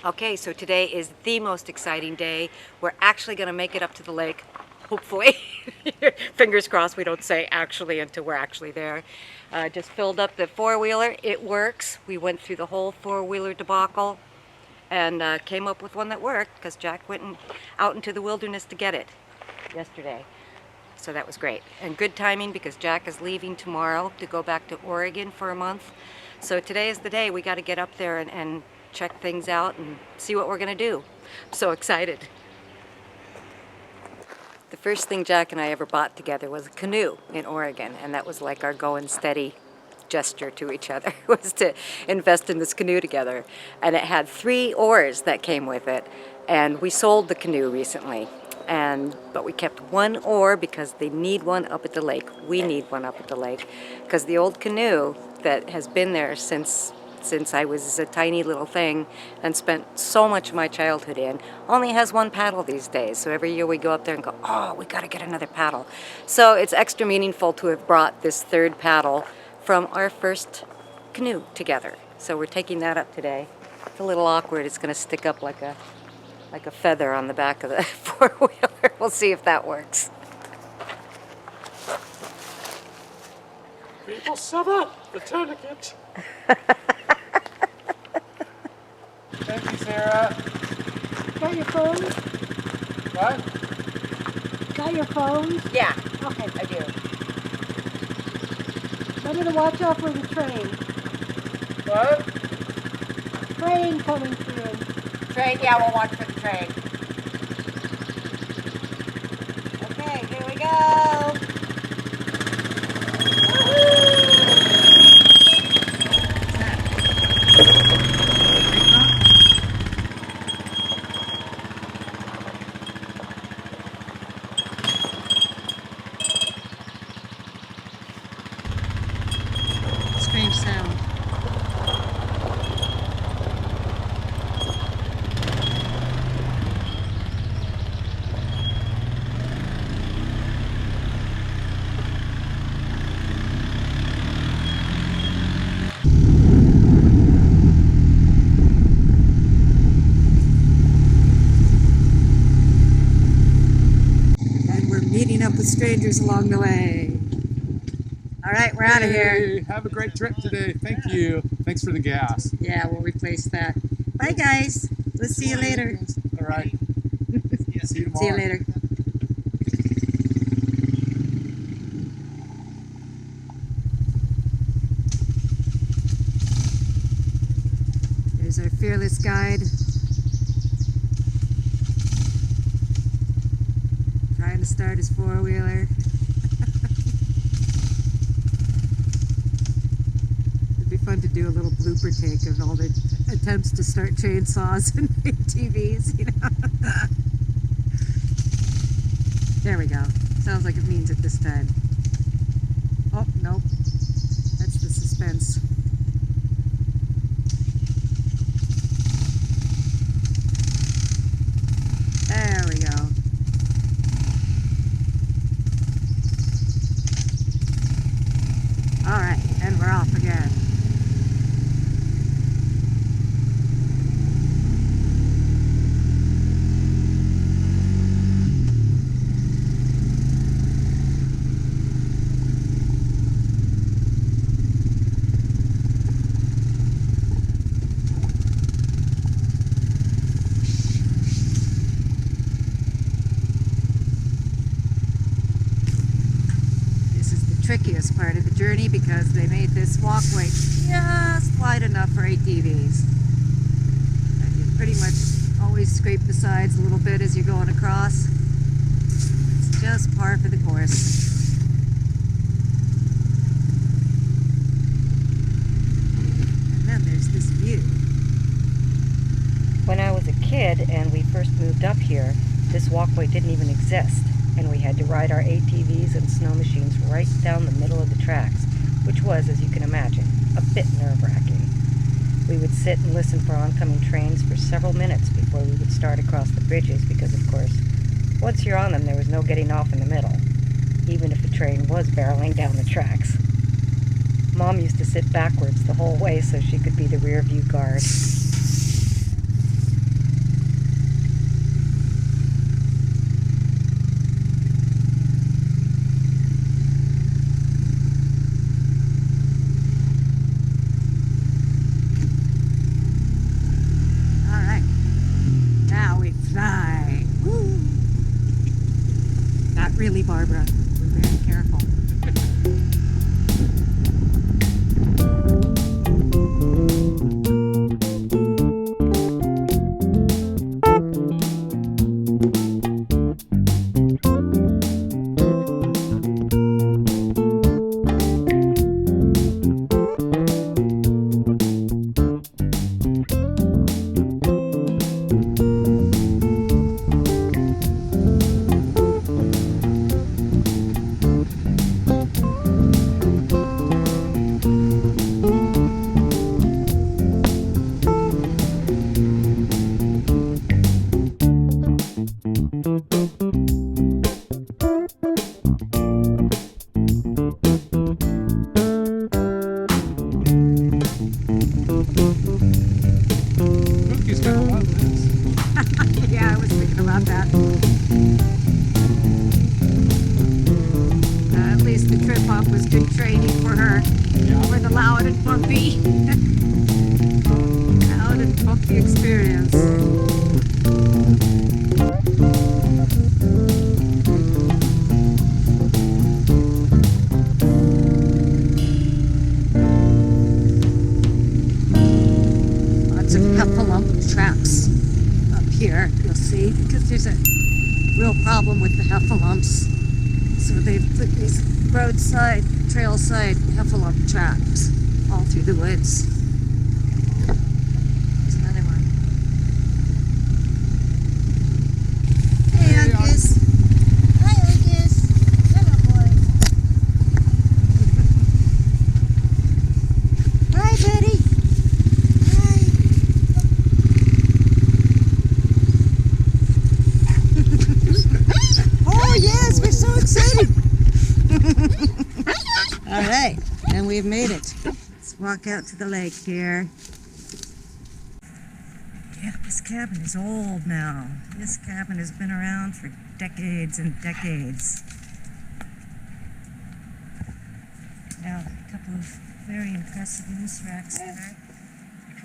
Okay, so today is the most exciting day. We're actually going to make it up to the lake, hopefully. Fingers crossed we don't say actually until we're actually there. Just filled up the four-wheeler. It works. We went through the whole four-wheeler debacle and came up with one that worked because Jack went out into the wilderness to get it yesterday. So that was great. And good timing because Jack is leaving tomorrow to go back to Oregon for a month. So today is the day we got to get up there and check things out and see what we're gonna do. I'm so excited. The first thing Jack and I ever bought together was a canoe in Oregon, and that was like our going steady gesture to each other, was to invest in this canoe together. And it had 3 oars that came with it, and we sold the canoe recently. But we kept 1 oar because they need one up at the lake. We need one up at the lake because the old canoe that has been there since I was a tiny little thing and spent so much of my childhood in, only has 1 paddle these days. So every year we go up there and go, oh, we got to get another paddle. So it's extra meaningful to have brought this 3rd paddle from our first canoe together. So we're taking that up today. It's a little awkward. It's going to stick up like a feather on the back of the four-wheeler. We'll see if that works. People set up the tourniquet. Thank you, Sarah. Got your phone? What? Got your phone? Yeah, Okay. I do. I'm gonna watch out for the train. What? Train coming through. Train, yeah, we'll watch for the train. Okay, here we go. Strange sound. And we're meeting up with strangers along the way. All right, we're out of here. Hey, have a great trip today. Thank you. Thanks for the gas. Yeah, we'll replace that. Bye, guys. We'll see you later. All right. See you tomorrow. See you later. There's our fearless guide. Trying to start his four-wheeler. It'd be fun to do a little blooper take of all the attempts to start chainsaws and ATVs, you know. There we go. Sounds like it means it this time. Oh, nope. That's the suspense. There we go. All right, and we're off again. Trickiest part of the journey because they made this walkway just wide enough for ATVs. And you pretty much always scrape the sides a little bit as you're going across. It's just par for the course. And then there's this view. When I was a kid and we first moved up here, this walkway didn't even exist. And we had to ride our ATVs and snow machines right down the middle of the tracks, which was, as you can imagine, a bit nerve-wracking. We would sit and listen for oncoming trains for several minutes before we would start across the bridges because, of course, once you're on them, there was no getting off in the middle, even if the train was barreling down the tracks. Mom used to sit backwards the whole way so she could be the rear view guard. really, Barbara. We're very careful. Cookie's got a lot of this. Yeah, I was thinking about that. At least the trip up was good training for her. For the loud and bumpy. Loud and bumpy experience. Lots of heffalump traps up here, you'll see, because there's a real problem with the heffalumps. So they've put these roadside, trailside heffalump traps all through the woods. There's another one. Hey, Uncas. Hi, Lucas. Hello, boy. Hi, Betty. Oh, yes, we're so excited. All right, and we've made it. Let's walk out to the lake here. Yeah, this cabin is old now. This cabin has been around for decades and decades. Now, a couple of very impressive moose racks there.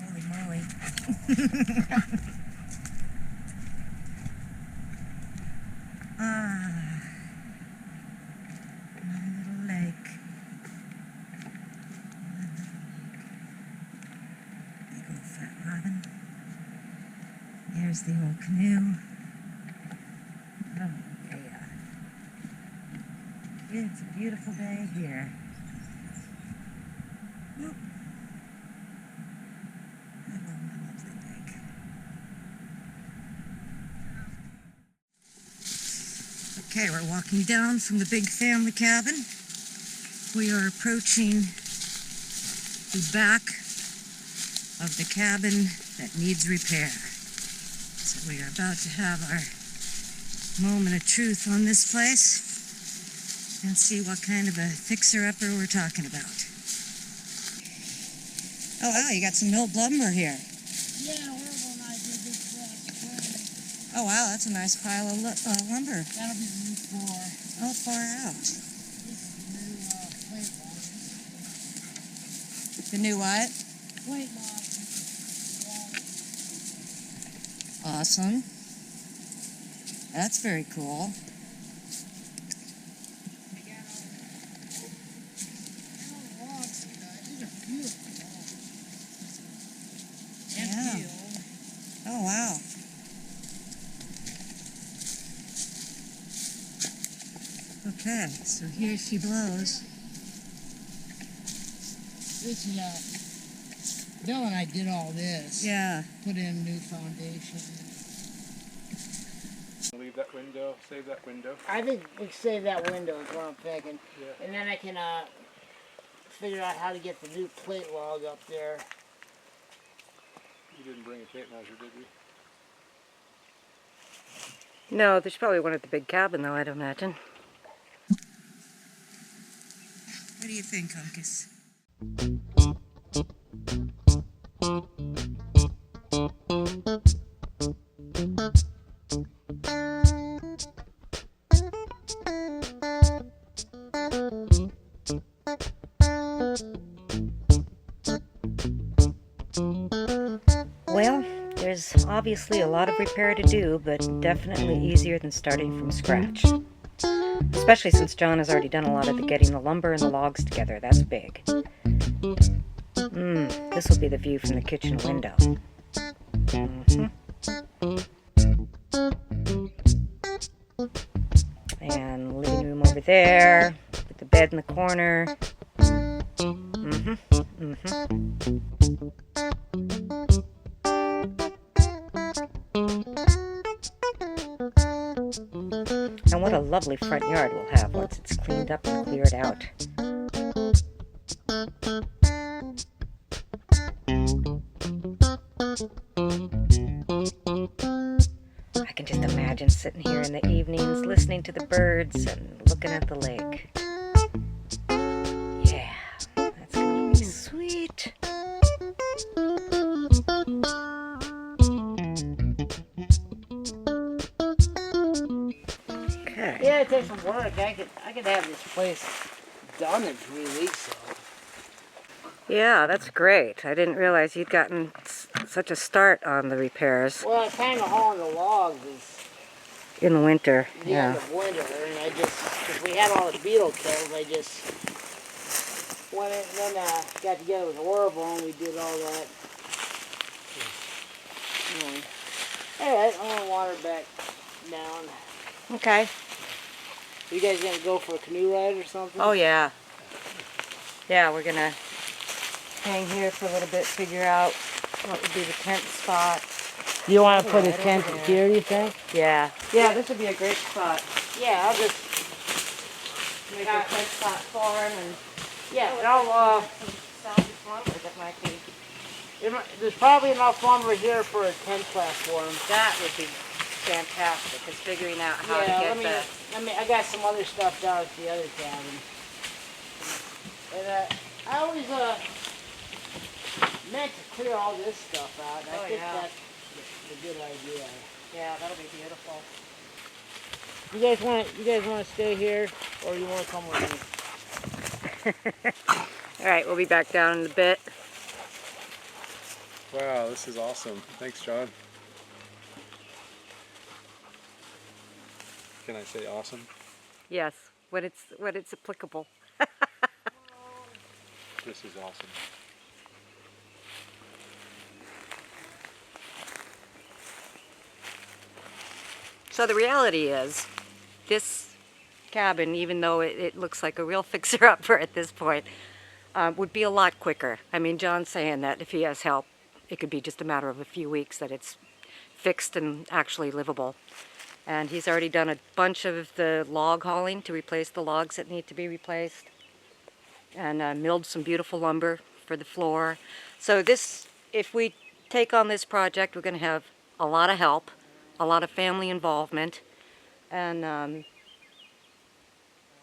Holy moly. Ah, my little lake. Big old fat robin. There's the old canoe. Oh, yeah. It's a beautiful day here. Oop. I love my lovely lake. Okay, we're walking down from the big family cabin. We are approaching the back of the cabin that needs repair. So we are about to have our moment of truth on this place and see what kind of a fixer-upper we're talking about. Oh wow, you got some milled lumber here. Yeah, Orville and I did this last spring. Oh wow, that's a nice pile of lumber. That'll be the new floor. How far out? This is the new plate log. The new what? Plate log. Awesome. That's very cool. They got all the logs cut. These are beautiful logs. And Yeah. peeled. Oh wow. Okay, so here she blows. This is Bill and I did all this. Yeah. Put in new foundation. Leave that window, save that window. I think we save that window is what I'm thinking. Yeah. And then I can figure out how to get the new plate log up there. You didn't bring a tape measure, did you? No, there's probably one at the big cabin, though, I'd imagine. What do you think, Uncas? Well, there's obviously a lot of repair to do, but definitely easier than starting from scratch. Especially since John has already done a lot of the getting the lumber and the logs together. That's big. This will be the view from the kitchen window. And living room over there, with the bed in the corner. And what a lovely front yard we'll have once it's cleaned up and cleared out. I can just imagine sitting here in the evenings listening to the birds and looking at the lake. Yeah, that's gonna be sweet. Okay. Yeah, it takes some work. I could have this place done in 3 weeks. So. Yeah, that's great. I didn't realize you'd gotten such a start on the repairs Well, kind of hauling the logs is in the winter. the end of winter, and I just, because we had all the beetle kills, I just went in, and then got together with Orville, and we did all that. Anyway, I'm gonna water back down. Okay. You guys gonna go for a canoe ride or something? Oh yeah. Yeah, we're gonna hang here for a little bit, figure out what would be the tent spot. You want to put a Right tent over there. here, you think? Yeah. Yeah, this would be a great spot. Yeah, I'll just, Make a tent spot for him and yeah, and I'll, some salvage lumber that might be. there's probably enough lumber here for a tent platform. That would be fantastic. Is figuring out how to Yeah, get I got some other stuff down at the other cabin. And I always meant to clear all this stuff out. And Oh, I think yeah. that's a good idea. Yeah, that'll be beautiful. You guys want to stay here, or you want to come with me? All right, we'll be back down in a bit. Wow, this is awesome. Thanks, John. Can I say awesome? Yes, when it's applicable. This is awesome. So the reality is, this cabin, even though it looks like a real fixer-upper at this point, would be a lot quicker. I mean, John's saying that if he has help, it could be just a matter of a few weeks that it's fixed and actually livable. And he's already done a bunch of the log hauling to replace the logs that need to be replaced, and milled some beautiful lumber for the floor. So this, if we take on this project, we're going to have a lot of help, a lot of family involvement, and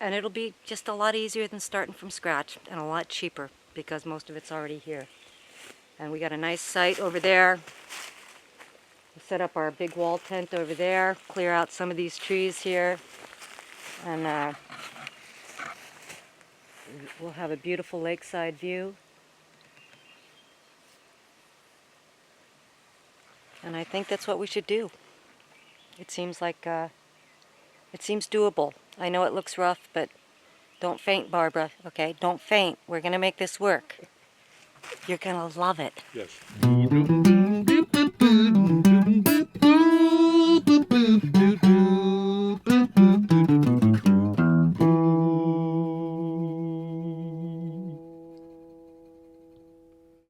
it'll be just a lot easier than starting from scratch, and a lot cheaper because most of it's already here. And we got a nice site over there. We'll set up our big wall tent over there, clear out some of these trees here, and we'll have a beautiful lakeside view. And I think that's what we should do. It seems like, it seems doable. I know it looks rough, but don't faint, Barbara, okay? Don't faint. We're gonna make this work. You're gonna love it. Yes.